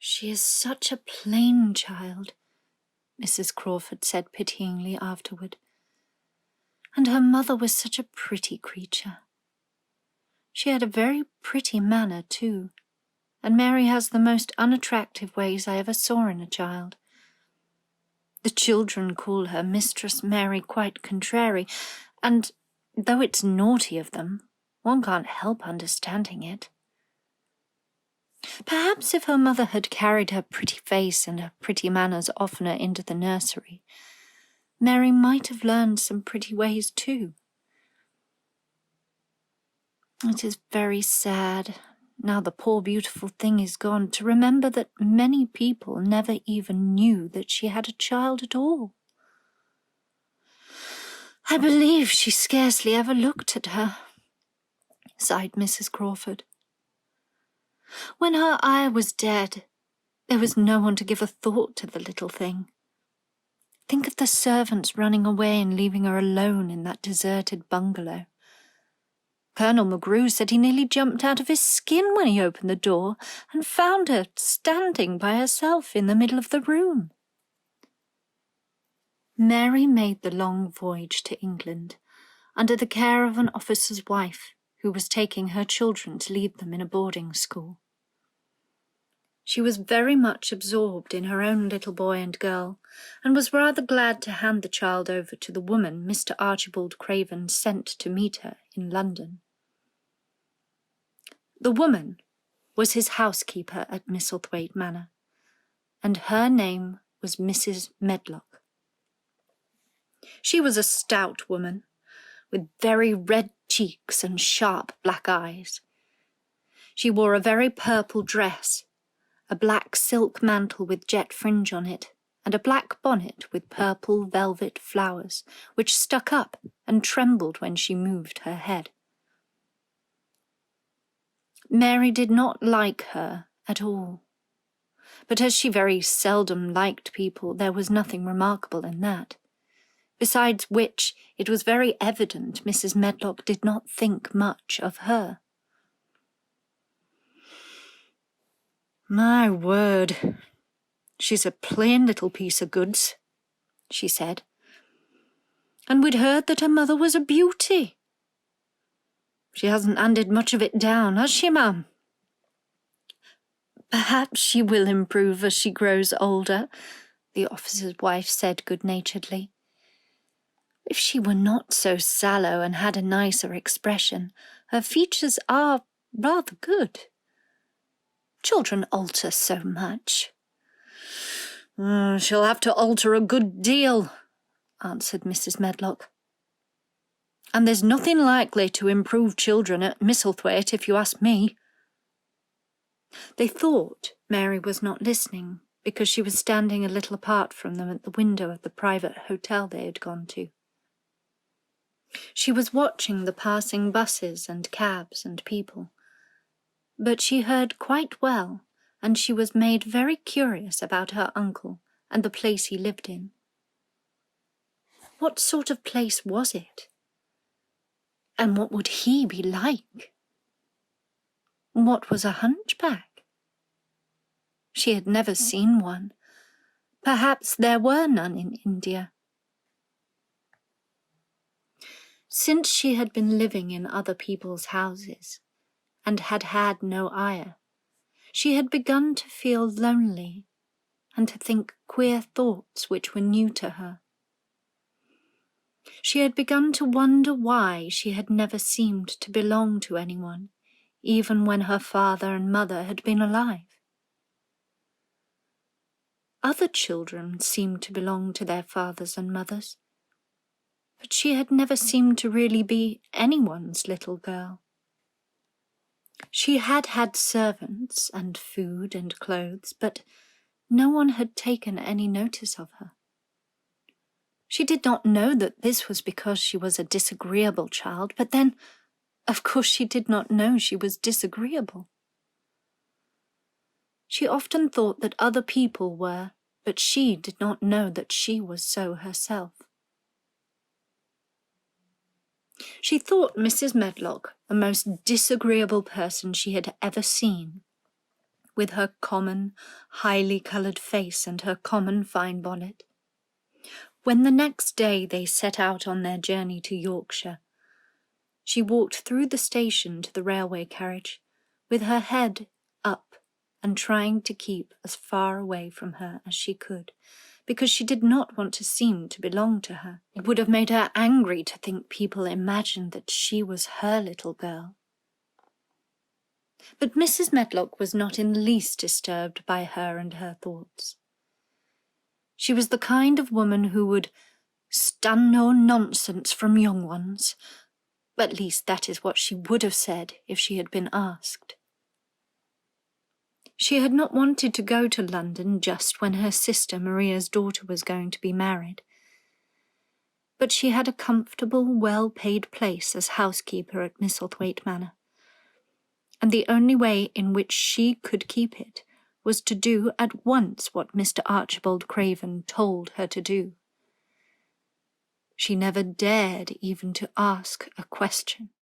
"She is such a plain child," Mrs. Crawford said pityingly afterward. "And her mother was such a pretty creature. She had a very pretty manner, too, and Mary has the most unattractive ways I ever saw in a child. The children call her Mistress Mary quite contrary, and though it's naughty of them, one can't help understanding it. Perhaps if her mother had carried her pretty face and her pretty manners oftener into the nursery, Mary might have learned some pretty ways too. It is very sad, now the poor beautiful thing is gone, to remember that many people never even knew that she had a child at all. I believe she scarcely ever looked at her," sighed Mrs. Crawford. "When her eye was dead, there was no one to give a thought to the little thing. Think of the servants running away and leaving her alone in that deserted bungalow. Colonel McGrew said he nearly jumped out of his skin when he opened the door and found her standing by herself in the middle of the room." Mary made the long voyage to England under the care of an officer's wife who was taking her children to leave them in a boarding school. She was very much absorbed in her own little boy and girl, and was rather glad to hand the child over to the woman Mr. Archibald Craven sent to meet her in London. The woman was his housekeeper at Misselthwaite Manor, and her name was Mrs. Medlock. She was a stout woman, with very red cheeks and sharp black eyes. She wore a very purple dress, a black silk mantle with jet fringe on it, and a black bonnet with purple velvet flowers, which stuck up and trembled when she moved her head. Mary did not like her at all, but as she very seldom liked people, there was nothing remarkable in that. Besides which, it was very evident Mrs. Medlock did not think much of her. "My word, she's a plain little piece of goods," she said. "And we'd heard that her mother was a beauty. She hasn't handed much of it down, has she, ma'am?" "Perhaps she will improve as she grows older," the officer's wife said good-naturedly. "If she were not so sallow and had a nicer expression, her features are rather good. Children alter so much." "She'll have to alter a good deal," answered Mrs. Medlock. "And there's nothing likely to improve children at Misselthwaite, if you ask me." They thought Mary was not listening, because she was standing a little apart from them at the window of the private hotel they had gone to. She was watching the passing buses and cabs and people, but she heard quite well, and she was made very curious about her uncle and the place he lived in. What sort of place was it? And what would he be like? What was a hunchback? She had never seen one. Perhaps there were none in India. Since she had been living in other people's houses, and had had no ayah, she had begun to feel lonely, and to think queer thoughts which were new to her. She had begun to wonder why she had never seemed to belong to anyone, even when her father and mother had been alive. Other children seemed to belong to their fathers and mothers, but she had never seemed to really be anyone's little girl. She had had servants and food and clothes, but no one had taken any notice of her. She did not know that this was because she was a disagreeable child, but then, of course, she did not know she was disagreeable. She often thought that other people were, but she did not know that she was so herself. She thought Mrs. Medlock the most disagreeable person she had ever seen, with her common, highly coloured face and her common fine bonnet. When the next day they set out on their journey to Yorkshire, she walked through the station to the railway carriage, with her head up and trying to keep as far away from her as she could, because she did not want to seem to belong to her. It would have made her angry to think people imagined that she was her little girl. But Mrs. Medlock was not in the least disturbed by her and her thoughts. She was the kind of woman who would stand no nonsense from young ones. At least that is what she would have said if she had been asked. She had not wanted to go to London just when her sister Maria's daughter was going to be married. But she had a comfortable, well-paid place as housekeeper at Misselthwaite Manor, and the only way in which she could keep it was to do at once what Mr. Archibald Craven told her to do. She never dared even to ask a question.